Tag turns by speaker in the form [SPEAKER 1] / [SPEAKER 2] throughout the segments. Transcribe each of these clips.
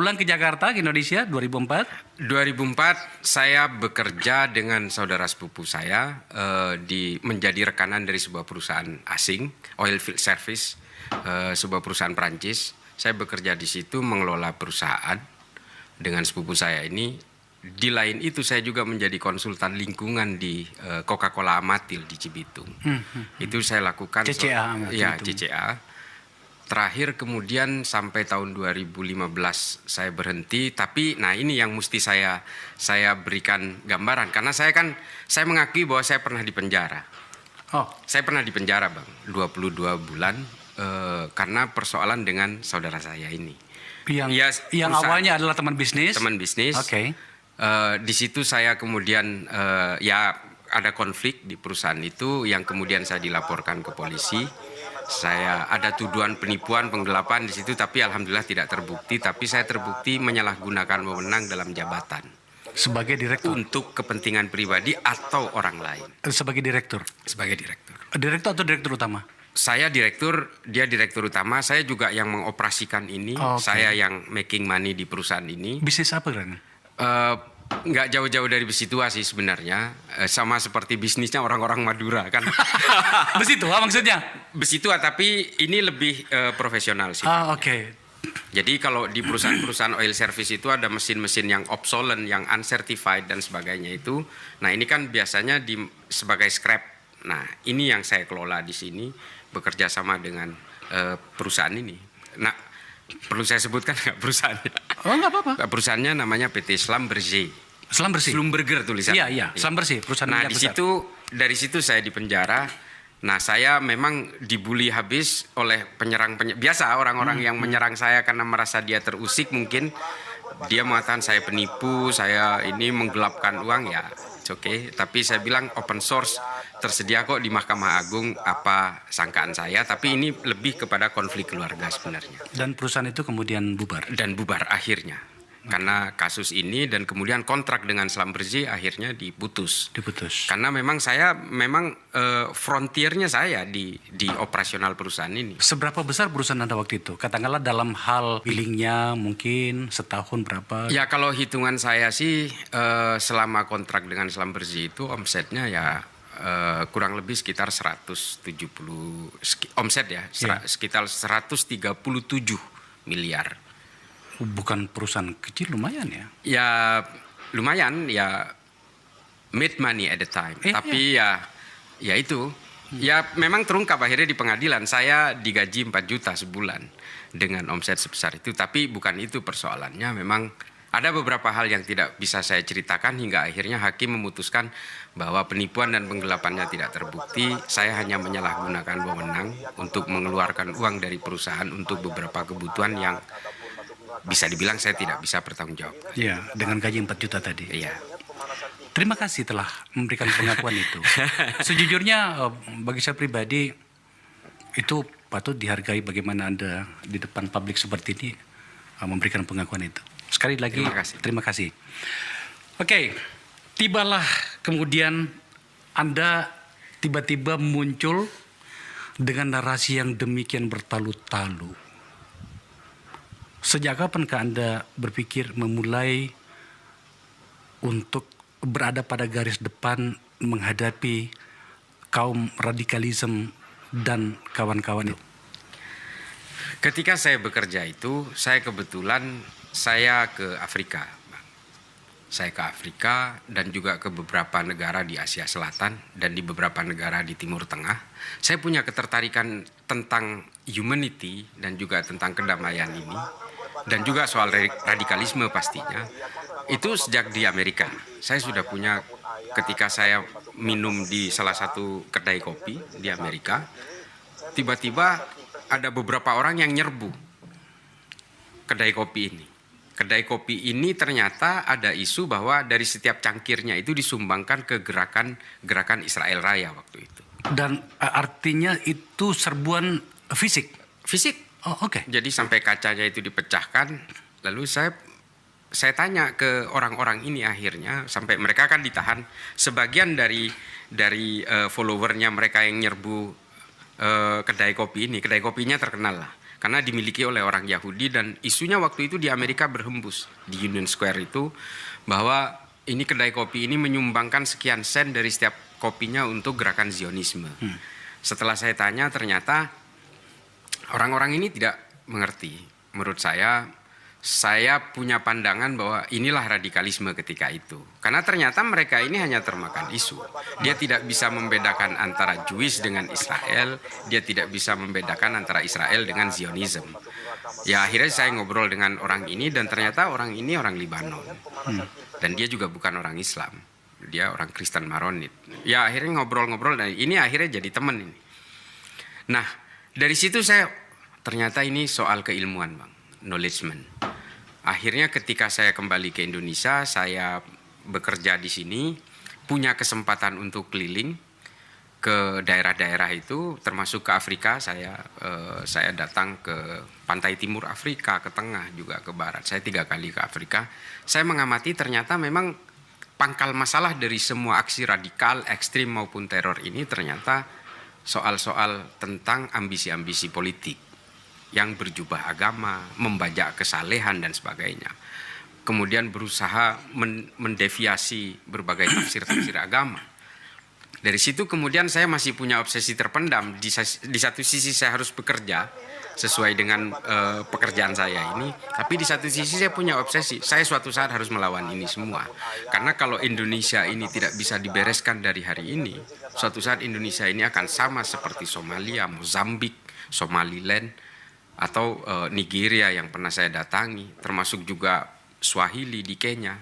[SPEAKER 1] Pulang ke Jakarta, ke Indonesia 2004.
[SPEAKER 2] 2004 saya bekerja dengan saudara sepupu saya menjadi rekanan dari sebuah perusahaan asing, oil field service, sebuah perusahaan Prancis. Saya bekerja di situ mengelola perusahaan dengan sepupu saya ini. Di lain itu saya juga menjadi konsultan lingkungan di Coca-Cola Amatil di Cibitung. Itu saya lakukan.
[SPEAKER 1] CCA.
[SPEAKER 2] Ya, CCA. Terakhir kemudian sampai tahun 2015 saya berhenti, tapi nah ini yang mesti saya berikan gambaran karena saya mengakui bahwa saya pernah dipenjara.
[SPEAKER 1] Oh,
[SPEAKER 2] Saya pernah dipenjara, Bang, 22 bulan karena persoalan dengan saudara saya ini.
[SPEAKER 1] yang awalnya adalah teman bisnis.
[SPEAKER 2] Teman bisnis.
[SPEAKER 1] Oke.
[SPEAKER 2] Di situ saya kemudian ya ada konflik di perusahaan itu yang kemudian saya dilaporkan ke polisi. Saya ada tuduhan penipuan, penggelapan di situ, tapi alhamdulillah tidak terbukti. Tapi saya terbukti menyalahgunakan wewenang dalam jabatan
[SPEAKER 1] Sebagai direktur.
[SPEAKER 2] untuk kepentingan pribadi atau orang lain.
[SPEAKER 1] Sebagai direktur.
[SPEAKER 2] Sebagai direktur.
[SPEAKER 1] Direktur atau direktur utama?
[SPEAKER 2] Saya direktur, dia direktur utama. Saya juga yang mengoperasikan ini. Saya yang making money di perusahaan ini.
[SPEAKER 1] Bisnis apa kan?
[SPEAKER 2] Nggak jauh-jauh dari besi tua sih sebenarnya, sama seperti bisnisnya orang-orang Madura kan.
[SPEAKER 1] Besi tua maksudnya?
[SPEAKER 2] Besi tua tapi ini lebih profesional sih.
[SPEAKER 1] Oke.
[SPEAKER 2] Jadi kalau di perusahaan-perusahaan oil service itu ada mesin-mesin yang obsolete, yang uncertified dan sebagainya itu. Nah ini kan biasanya sebagai scrap. Nah ini yang saya kelola di sini, bekerja sama dengan perusahaan ini. Nah perlu saya sebutkan nggak perusahaannya?
[SPEAKER 1] Oh nggak apa-apa.
[SPEAKER 2] Perusahaannya namanya PT Schlumberger.
[SPEAKER 1] Schlumberger.
[SPEAKER 2] Schlumberger tulisannya.
[SPEAKER 1] Iya. Schlumberger, perusahaan
[SPEAKER 2] Nah
[SPEAKER 1] minyak
[SPEAKER 2] di
[SPEAKER 1] besar.
[SPEAKER 2] situ dari situ saya dipenjara. Nah saya memang dibully habis oleh penyerang biasa orang-orang yang menyerang saya karena merasa dia terusik mungkin. Dia mengatakan saya penipu, saya ini menggelapkan uang ya. Oke, tapi saya bilang open source tersedia kok di Mahkamah Agung apa sangkaan saya, tapi ini lebih kepada konflik keluarga sebenarnya.
[SPEAKER 1] Dan perusahaan itu kemudian bubar.
[SPEAKER 2] Dan bubar akhirnya. Karena kasus ini dan kemudian kontrak dengan Schlumberger akhirnya diputus. Karena memang saya frontiernya saya di operasional perusahaan ini.
[SPEAKER 1] Seberapa besar perusahaan Anda waktu itu? Katakanlah dalam hal billingnya mungkin setahun berapa?
[SPEAKER 2] Ya kalau hitungan saya sih selama kontrak dengan Schlumberger itu omsetnya ya kurang lebih sekitar 170 omset ya, sekitar 137 miliar.
[SPEAKER 1] Bukan perusahaan kecil, lumayan ya?
[SPEAKER 2] Ya lumayan ya, made money at the time. Tapi ya itu, ya memang terungkap akhirnya di pengadilan. Saya digaji 4 juta sebulan dengan omset sebesar itu. Tapi bukan itu persoalannya, memang ada beberapa hal yang tidak bisa saya ceritakan hingga akhirnya hakim memutuskan bahwa penipuan dan penggelapannya tidak terbukti. Saya hanya menyalahgunakan wewenang untuk mengeluarkan uang dari perusahaan untuk beberapa kebutuhan yang bisa dibilang saya tidak bisa bertanggung jawab.
[SPEAKER 1] Iya, dengan gaji 4 juta tadi.
[SPEAKER 2] Iya.
[SPEAKER 1] Terima kasih telah memberikan pengakuan itu. Sejujurnya bagi saya pribadi itu patut dihargai bagaimana Anda di depan publik seperti ini memberikan pengakuan itu. Sekali lagi terima kasih. Oke, tibalah kemudian Anda tiba-tiba muncul dengan narasi yang demikian bertalu-talu. Sejak kapankah Anda berpikir memulai untuk berada pada garis depan menghadapi kaum radikalisme dan kawan-kawan itu?
[SPEAKER 2] Ketika saya bekerja itu, saya kebetulan ke Afrika. Saya ke Afrika dan juga ke beberapa negara di Asia Selatan dan di beberapa negara di Timur Tengah. Saya punya ketertarikan tentang humanity dan juga tentang kedamaian ini. Dan juga soal radikalisme pastinya. Itu sejak di Amerika. Saya sudah punya ketika saya minum di salah satu kedai kopi di Amerika. Tiba-tiba ada beberapa orang yang nyerbu kedai kopi ini. Kedai kopi ini ternyata ada isu bahwa dari setiap cangkirnya itu disumbangkan ke gerakan Israel Raya waktu itu.
[SPEAKER 1] Dan artinya itu serbuan fisik?
[SPEAKER 2] Fisik.
[SPEAKER 1] Oh, oke.
[SPEAKER 2] Jadi sampai kacanya itu dipecahkan, lalu saya tanya ke orang-orang ini akhirnya sampai mereka kan ditahan. Sebagian dari followernya mereka yang nyerbu kedai kopi ini, kedai kopinya terkenal lah. karena dimiliki oleh orang Yahudi, dan isunya waktu itu di Amerika berhembus di Union Square itu bahwa ini kedai kopi ini menyumbangkan sekian sen dari setiap kopinya untuk gerakan Zionisme. Setelah saya tanya, ternyata orang-orang ini tidak mengerti. Menurut saya punya pandangan bahwa inilah radikalisme ketika itu. Karena ternyata mereka ini hanya termakan isu. Dia tidak bisa membedakan antara Jewish dengan Israel. Dia tidak bisa membedakan antara Israel dengan Zionism. Ya akhirnya saya ngobrol dengan orang ini, dan ternyata orang ini orang Libanon. Dan dia juga bukan orang Islam. Dia orang Kristen Maronit. Ya akhirnya ngobrol-ngobrol, dan ini akhirnya jadi teman ini. Nah, dari situ saya ternyata ini soal keilmuan, Bang. Knowledgement. Akhirnya ketika saya kembali ke Indonesia, saya bekerja di sini, punya kesempatan untuk keliling ke daerah-daerah itu, termasuk ke Afrika. Saya datang ke pantai timur Afrika, ke tengah, juga ke barat. Saya 3 kali ke Afrika. Saya mengamati ternyata memang pangkal masalah dari semua aksi radikal, ekstrim maupun teror ini ternyata soal-soal tentang ambisi-ambisi politik yang berjubah agama, membajak kesalehan dan sebagainya. Kemudian berusaha mendeviasi berbagai tafsir-tafsir agama. Dari situ kemudian saya masih punya obsesi terpendam. Di satu sisi saya harus bekerja sesuai dengan pekerjaan saya ini, tapi di satu sisi saya punya obsesi. Saya suatu saat harus melawan ini semua. Karena kalau Indonesia ini tidak bisa dibereskan dari hari ini, suatu saat Indonesia ini akan sama seperti Somalia, Mozambik, Somaliland, atau Nigeria yang pernah saya datangi, termasuk juga Swahili di Kenya.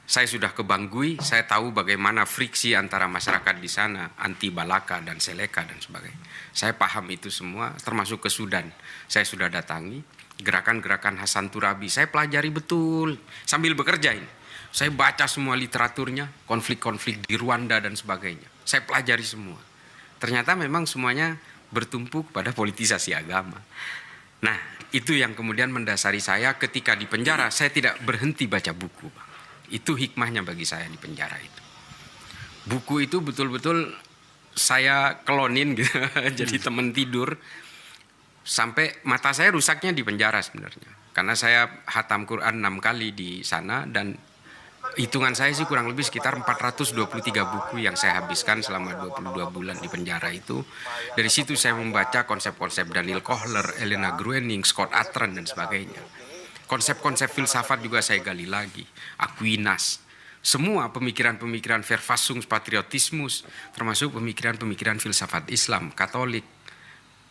[SPEAKER 2] Saya sudah ke Bangui, saya tahu bagaimana friksi antara masyarakat di sana, anti Balaka dan Seleka dan sebagainya. Saya paham itu semua, termasuk ke Sudan. Saya sudah datangi gerakan-gerakan Hasan Turabi, saya pelajari betul sambil bekerja ini. Saya baca semua literaturnya, konflik-konflik di Rwanda dan sebagainya. Saya pelajari semua. Ternyata memang semuanya bertumpu pada politisasi agama. Nah, itu yang kemudian mendasari saya ketika di penjara, saya tidak berhenti baca buku, Bang. Itu hikmahnya bagi saya di penjara itu. Buku itu betul-betul saya klonin gitu, jadi teman tidur. Sampai mata saya rusaknya di penjara sebenarnya. Karena saya hatam Quran 6 kali di sana, dan hitungan saya sih kurang lebih sekitar 423 buku yang saya habiskan selama 22 bulan di penjara itu. Dari situ saya membaca konsep-konsep Daniel Kohler, Elena Gruening, Scott Atran dan sebagainya. Konsep-konsep filsafat juga saya gali lagi. Aquinas. Semua pemikiran-pemikiran Verfassung Patriotismus, termasuk pemikiran-pemikiran filsafat Islam, Katolik,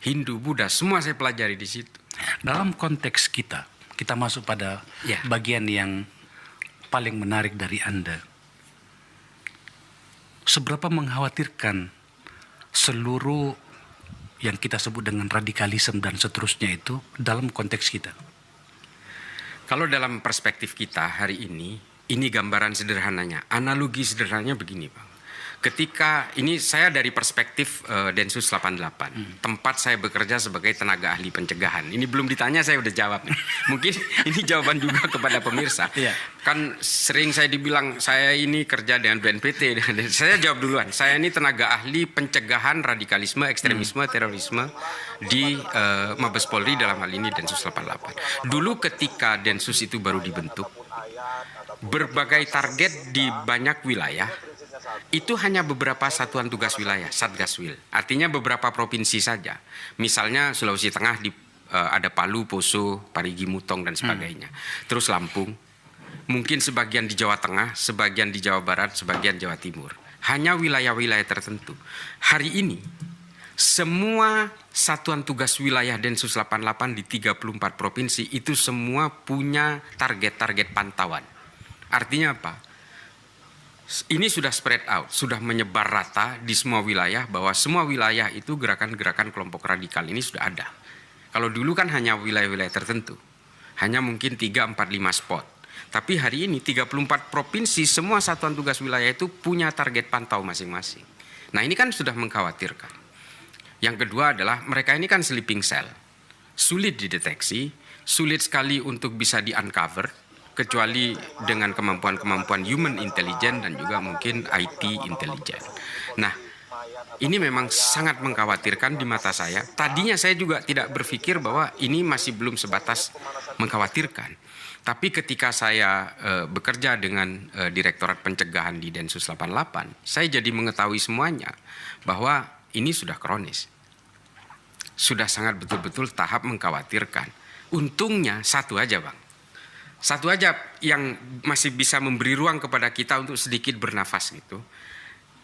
[SPEAKER 2] Hindu, Buddha, semua saya pelajari di situ.
[SPEAKER 1] Dalam konteks kita masuk pada bagian yang paling menarik dari Anda. Seberapa mengkhawatirkan seluruh yang kita sebut dengan radikalisme dan seterusnya itu dalam konteks kita?
[SPEAKER 2] Kalau dalam perspektif kita hari ini gambaran sederhananya, analogi sederhananya begini, Bang. Ketika ini saya dari perspektif Densus 88, tempat saya bekerja sebagai tenaga ahli pencegahan. Ini belum ditanya saya udah jawab. Mungkin ini jawaban juga kepada pemirsa. Kan sering saya dibilang saya ini kerja dengan BNPT. Saya jawab duluan. Saya ini tenaga ahli pencegahan radikalisme, ekstremisme, terorisme di Mabes Polri, dalam hal ini Densus 88. Dulu ketika Densus itu baru dibentuk, berbagai target di banyak wilayah itu hanya beberapa satuan tugas wilayah, Satgaswil. Artinya beberapa provinsi saja. Misalnya Sulawesi Tengah ada Palu, Poso, Parigi Mutong dan sebagainya. Terus Lampung. Mungkin sebagian di Jawa Tengah, sebagian di Jawa Barat, sebagian Jawa Timur. Hanya wilayah-wilayah tertentu. Hari ini semua satuan tugas wilayah Densus 88 di 34 provinsi itu semua punya target-target pantauan. Artinya apa? Ini sudah spread out, sudah menyebar rata di semua wilayah, bahwa semua wilayah itu gerakan-gerakan kelompok radikal ini sudah ada. Kalau dulu kan hanya wilayah-wilayah tertentu, hanya mungkin 3, 4, 5 spot. Tapi hari ini 34 provinsi semua satuan tugas wilayah itu punya target pantau masing-masing. Nah ini kan sudah mengkhawatirkan. Yang kedua adalah mereka ini kan sleeping cell, sulit dideteksi, sulit sekali untuk bisa di-uncover, kecuali dengan kemampuan-kemampuan human intelligence dan juga mungkin IT intelligence. Nah, Ini memang sangat mengkhawatirkan di mata saya. Tadinya saya juga tidak berpikir bahwa ini masih belum sebatas mengkhawatirkan. Tapi ketika saya bekerja dengan Direktorat Pencegahan di Densus 88, saya jadi mengetahui semuanya bahwa ini sudah kronis. Sudah sangat betul-betul tahap mengkhawatirkan. Untungnya satu aja, Bang. Satu aja yang masih bisa memberi ruang kepada kita untuk sedikit bernafas gitu.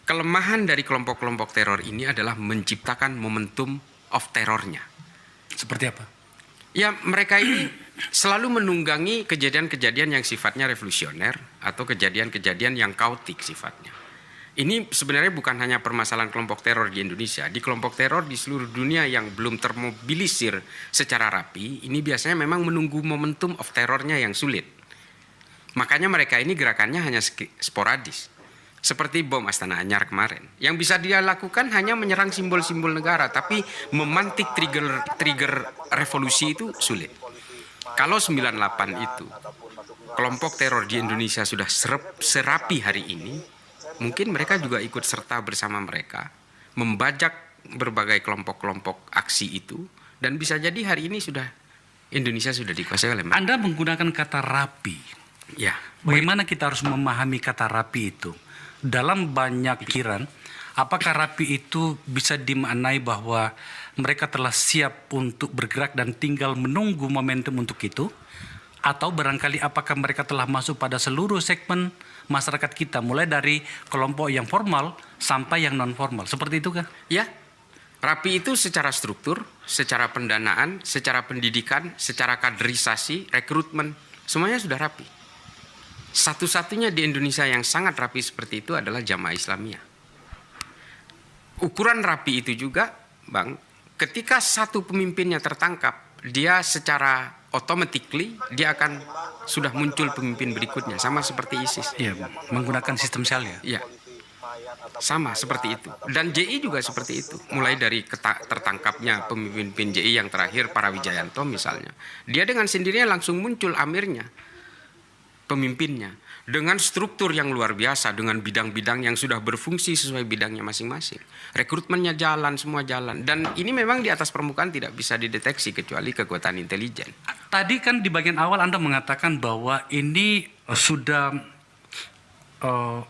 [SPEAKER 2] Kelemahan dari kelompok-kelompok teror ini adalah menciptakan momentum of terornya.
[SPEAKER 1] Seperti apa?
[SPEAKER 2] Ya, mereka ini selalu menunggangi kejadian-kejadian yang sifatnya revolusioner atau kejadian-kejadian yang kaotik sifatnya. Ini sebenarnya bukan hanya permasalahan kelompok teror di Indonesia. Di kelompok teror di seluruh dunia yang belum termobilisir secara rapi, ini biasanya memang menunggu momentum of terornya yang sulit. Makanya mereka ini gerakannya hanya sporadis. Seperti bom Astana Anyar kemarin. Yang bisa dia lakukan hanya menyerang simbol-simbol negara, tapi memantik trigger revolusi itu sulit. Kalau 98 itu, kelompok teror di Indonesia sudah serapi hari ini, mungkin mereka juga ikut serta bersama mereka, membajak berbagai kelompok-kelompok aksi itu, dan bisa jadi hari ini Indonesia sudah dikuasai oleh mereka.
[SPEAKER 1] Anda menggunakan kata rapi.
[SPEAKER 2] Ya.
[SPEAKER 1] Bagaimana kita harus memahami kata rapi itu? Dalam banyak pikiran, apakah rapi itu bisa dimaknai bahwa mereka telah siap untuk bergerak dan tinggal menunggu momentum untuk itu? Atau barangkali apakah mereka telah masuk pada seluruh segmen masyarakat kita, mulai dari kelompok yang formal sampai yang non formal, seperti itu kan?
[SPEAKER 2] Ya, rapi itu secara struktur, secara pendanaan, secara pendidikan, secara kaderisasi, rekrutmen, semuanya sudah rapi. Satu-satunya di Indonesia yang sangat rapi seperti itu adalah Jamaah Islamiyah. Ukuran rapi itu juga, Bang, ketika satu pemimpinnya tertangkap, dia secara automatically dia akan sudah muncul pemimpin berikutnya, sama seperti ISIS.
[SPEAKER 1] Iya, menggunakan sistem sel ya.
[SPEAKER 2] Iya, sama seperti itu. Dan JI juga seperti itu. Mulai dari tertangkapnya pemimpin JI yang terakhir, Para Wijayanto misalnya, dia dengan sendirinya langsung muncul amirnya, pemimpinnya, dengan struktur yang luar biasa, dengan bidang-bidang yang sudah berfungsi sesuai bidangnya masing-masing. Rekrutmennya jalan, semua jalan. Dan ini memang di atas permukaan tidak bisa dideteksi kecuali kekuatan intelijen.
[SPEAKER 1] Tadi kan di bagian awal Anda mengatakan bahwa ini sudah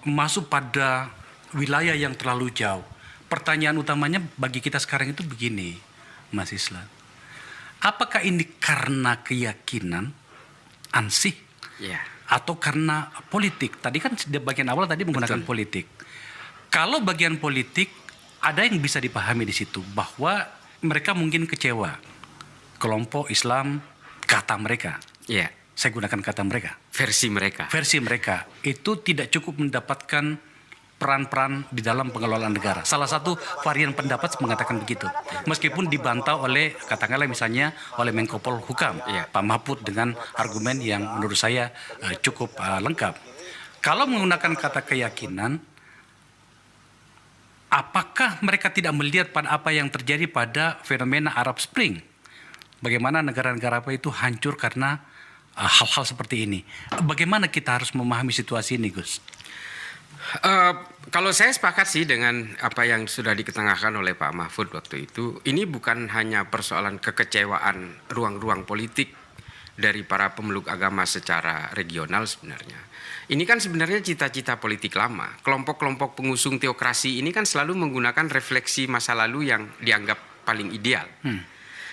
[SPEAKER 1] masuk pada wilayah yang terlalu jauh. Pertanyaan utamanya bagi kita sekarang itu begini, Mas Islan. Apakah ini karena keyakinan, ansih,
[SPEAKER 2] Ya.
[SPEAKER 1] atau karena politik? Tadi kan di bagian awal tadi menggunakan
[SPEAKER 2] Betul.
[SPEAKER 1] politik. Kalau bagian politik, ada yang bisa dipahami di situ bahwa mereka mungkin kecewa. Kelompok Islam, kata mereka,
[SPEAKER 2] Ya,
[SPEAKER 1] saya gunakan kata mereka,
[SPEAKER 2] versi mereka.
[SPEAKER 1] itu tidak cukup mendapatkan peran-peran di dalam pengelolaan negara. Salah satu varian pendapat mengatakan begitu. Meskipun dibantah oleh, katakanlah misalnya oleh Menko Polhukam,
[SPEAKER 2] Iya.
[SPEAKER 1] Pak Mahfud, dengan argumen yang menurut saya cukup lengkap. Kalau menggunakan kata keyakinan, apakah mereka tidak melihat pada apa yang terjadi pada fenomena Arab Spring? Bagaimana negara-negara apa itu hancur karena hal-hal seperti ini. Bagaimana kita harus memahami situasi ini, Gus?
[SPEAKER 2] Kalau saya sepakat sih dengan apa yang sudah diketengahkan oleh Pak Mahfud waktu itu, ini bukan hanya persoalan kekecewaan ruang-ruang politik dari para pemeluk agama secara regional sebenarnya. Ini kan sebenarnya cita-cita politik lama. Kelompok-kelompok pengusung teokrasi ini kan selalu menggunakan refleksi masa lalu yang dianggap paling ideal.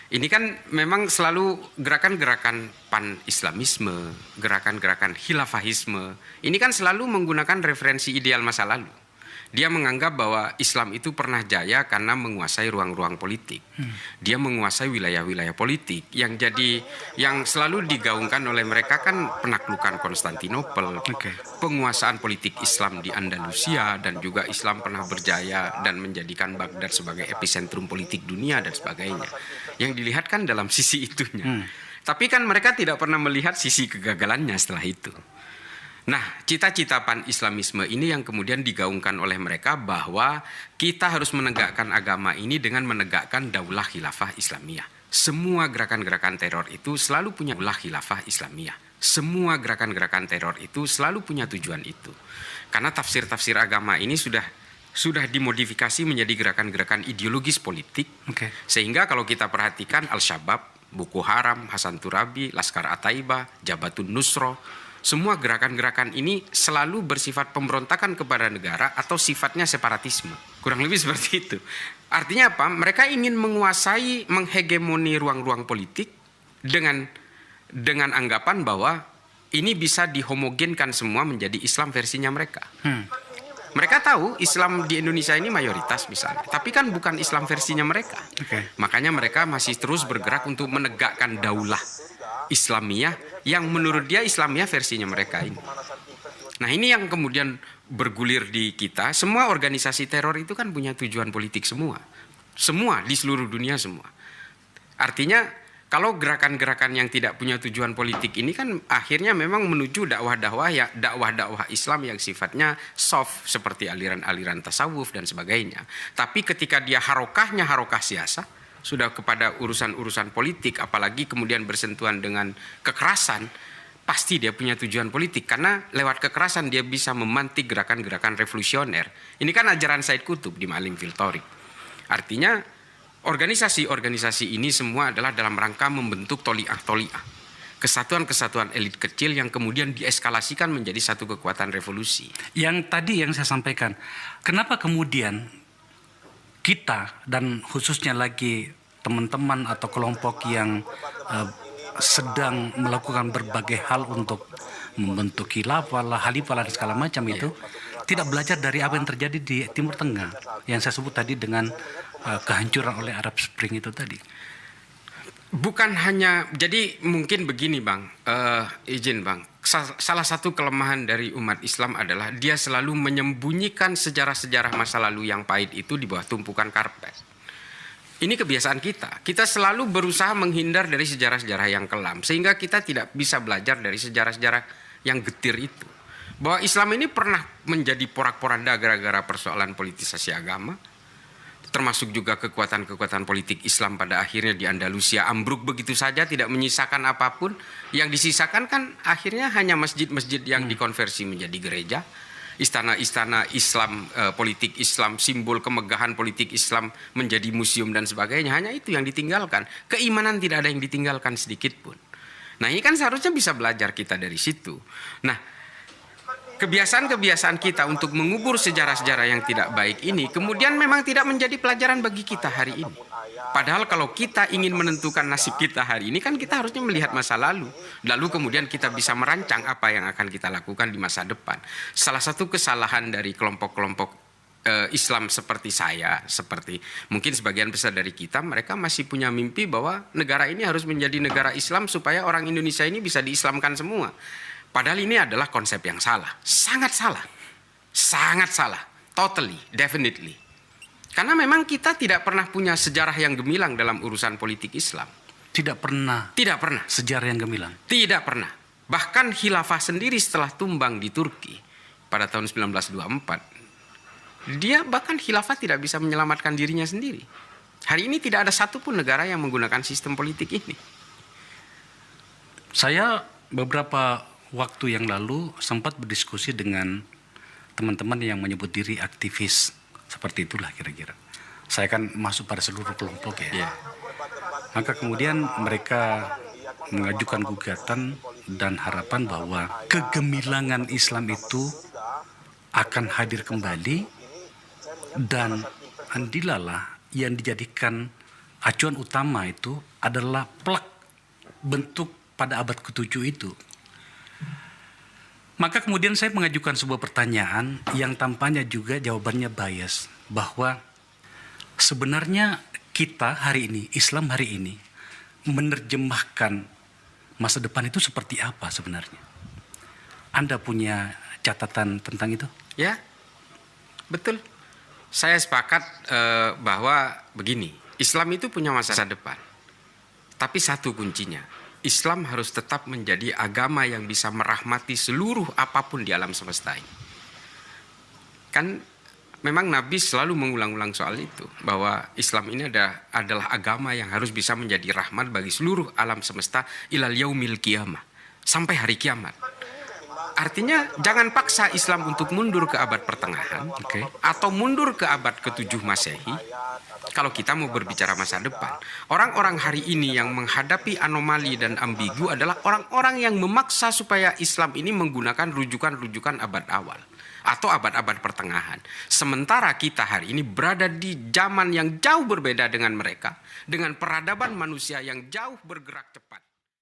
[SPEAKER 2] Ini kan memang selalu gerakan-gerakan pan-islamisme, gerakan-gerakan khilafahisme. Ini kan selalu menggunakan referensi ideal masa lalu. Dia menganggap bahwa Islam itu pernah jaya karena menguasai ruang-ruang politik. Dia menguasai wilayah-wilayah politik yang selalu digaungkan oleh mereka kan penaklukan Konstantinopel, penguasaan politik Islam di Andalusia, dan juga Islam pernah berjaya dan menjadikan Baghdad sebagai epicentrum politik dunia dan sebagainya. Yang dilihat kan dalam sisi itunya. Tapi kan mereka tidak pernah melihat sisi kegagalannya setelah itu. Nah, cita-cita pan-islamisme ini yang kemudian digaungkan oleh mereka bahwa kita harus menegakkan agama ini dengan menegakkan daulah khilafah Islamiyah. Semua gerakan-gerakan teror itu selalu punya daulah khilafah Islamiyah. Semua gerakan-gerakan teror itu selalu punya tujuan itu. Karena tafsir-tafsir agama ini sudah sudah dimodifikasi menjadi gerakan-gerakan ideologis politik.
[SPEAKER 1] Oke.
[SPEAKER 2] Sehingga kalau kita perhatikan Al-Shabaab, Boko Haram, Hasan Turabi, Laskar At-Taiba, Jabatun Nusro, semua gerakan-gerakan ini selalu bersifat pemberontakan kepada negara atau sifatnya separatisme. Kurang lebih seperti itu. Artinya apa? Mereka ingin menguasai, menghegemoni ruang-ruang politik dengan anggapan bahwa ini bisa dihomogenkan semua menjadi Islam versinya mereka. Mereka tahu Islam di Indonesia ini mayoritas misalnya, tapi kan bukan Islam versinya mereka.
[SPEAKER 1] Oke.
[SPEAKER 2] Makanya mereka masih terus bergerak untuk menegakkan daulah Islamiyah yang menurut dia Islamiyah versinya mereka ini. Nah, ini yang kemudian bergulir di kita. Semua organisasi teror itu kan punya tujuan politik semua. Semua di seluruh dunia semua. Artinya kalau gerakan-gerakan yang tidak punya tujuan politik ini kan akhirnya memang menuju dakwah-dakwah Islam yang sifatnya soft seperti aliran-aliran tasawuf dan sebagainya. Tapi ketika dia harokahnya harokah siasa, sudah kepada urusan-urusan politik, apalagi kemudian bersentuhan dengan kekerasan, pasti dia punya tujuan politik. Karena lewat kekerasan dia bisa memantik gerakan-gerakan revolusioner. Ini kan ajaran Said Qutb di Ma'alim fil Thariq. Artinya organisasi-organisasi ini semua adalah dalam rangka membentuk toli'ah-toli'ah. Kesatuan-kesatuan elit kecil yang kemudian dieskalasikan menjadi satu kekuatan revolusi.
[SPEAKER 1] Yang tadi yang saya sampaikan, kenapa kemudian kita dan khususnya lagi teman-teman atau kelompok yang sedang melakukan berbagai hal untuk membentuk khilafah, khalifah dan segala macam itu tidak belajar dari apa yang terjadi di Timur Tengah yang saya sebut tadi dengan kehancuran oleh Arab Spring itu tadi.
[SPEAKER 2] Bukan hanya, jadi mungkin begini Bang, izin Bang, salah satu kelemahan dari umat Islam adalah dia selalu menyembunyikan sejarah-sejarah masa lalu yang pahit itu di bawah tumpukan karpet. Ini kebiasaan kita. Kita selalu berusaha menghindar dari sejarah-sejarah yang kelam, sehingga kita tidak bisa belajar dari sejarah-sejarah yang getir itu. Bahwa Islam ini pernah menjadi porak-poranda gara-gara persoalan politisasi agama, termasuk juga kekuatan-kekuatan politik Islam pada akhirnya di Andalusia ambruk begitu saja, tidak menyisakan apapun. Yang disisakan kan akhirnya hanya masjid-masjid yang dikonversi menjadi gereja, istana-istana Islam, politik Islam, simbol kemegahan politik Islam menjadi museum dan sebagainya. Hanya itu yang ditinggalkan. Keimanan tidak ada yang ditinggalkan sedikit pun. Nah, ini kan seharusnya bisa belajar kita dari situ. Nah, kebiasaan-kebiasaan kita untuk mengubur sejarah-sejarah yang tidak baik ini kemudian memang tidak menjadi pelajaran bagi kita hari ini. Padahal kalau kita ingin menentukan nasib kita hari ini kan kita harusnya melihat masa lalu. Lalu kemudian kita bisa merancang apa yang akan kita lakukan di masa depan. Salah satu kesalahan dari kelompok-kelompok Islam seperti saya, seperti mungkin sebagian besar dari kita, mereka masih punya mimpi bahwa negara ini harus menjadi negara Islam supaya orang Indonesia ini bisa diislamkan semua. Padahal ini adalah konsep yang salah, sangat salah, totally, definitely. Karena memang kita tidak pernah punya sejarah yang gemilang dalam urusan politik Islam.
[SPEAKER 1] Tidak pernah sejarah yang gemilang.
[SPEAKER 2] Tidak pernah. Bahkan khilafah sendiri setelah tumbang di Turki pada tahun 1924, dia bahkan khilafah tidak bisa menyelamatkan dirinya sendiri. Hari ini tidak ada satupun negara yang menggunakan sistem politik ini.
[SPEAKER 1] Saya beberapa waktu yang lalu sempat berdiskusi dengan teman-teman yang menyebut diri aktivis, seperti itulah kira-kira. Saya kan masuk pada seluruh kelompok ya. Maka kemudian mereka mengajukan gugatan dan harapan bahwa kegemilangan Islam itu akan hadir kembali dan andilalah yang dijadikan acuan utama itu adalah plak bentuk pada abad ke-7 itu. Maka kemudian saya mengajukan sebuah pertanyaan yang tampaknya juga jawabannya bias, bahwa sebenarnya kita hari ini, Islam hari ini, menerjemahkan masa depan itu seperti apa sebenarnya? Anda punya catatan tentang itu?
[SPEAKER 2] Ya, betul. Saya sepakat bahwa begini, Islam itu punya masa depan. Tapi satu kuncinya, Islam harus tetap menjadi agama yang bisa merahmati seluruh apapun di alam semesta ini. Kan memang Nabi selalu mengulang-ulang soal itu, bahwa Islam ini adalah agama yang harus bisa menjadi rahmat bagi seluruh alam semesta ilal yaumil qiyamah, sampai hari kiamat. Artinya jangan paksa Islam untuk mundur ke abad pertengahan atau mundur ke abad ke-7 Masehi kalau kita mau berbicara masa depan. Orang-orang hari ini yang menghadapi anomali dan ambigu adalah orang-orang yang memaksa supaya Islam ini menggunakan rujukan-rujukan abad awal atau abad-abad pertengahan. Sementara kita hari ini berada di zaman yang jauh berbeda dengan mereka, dengan peradaban manusia yang jauh bergerak cepat.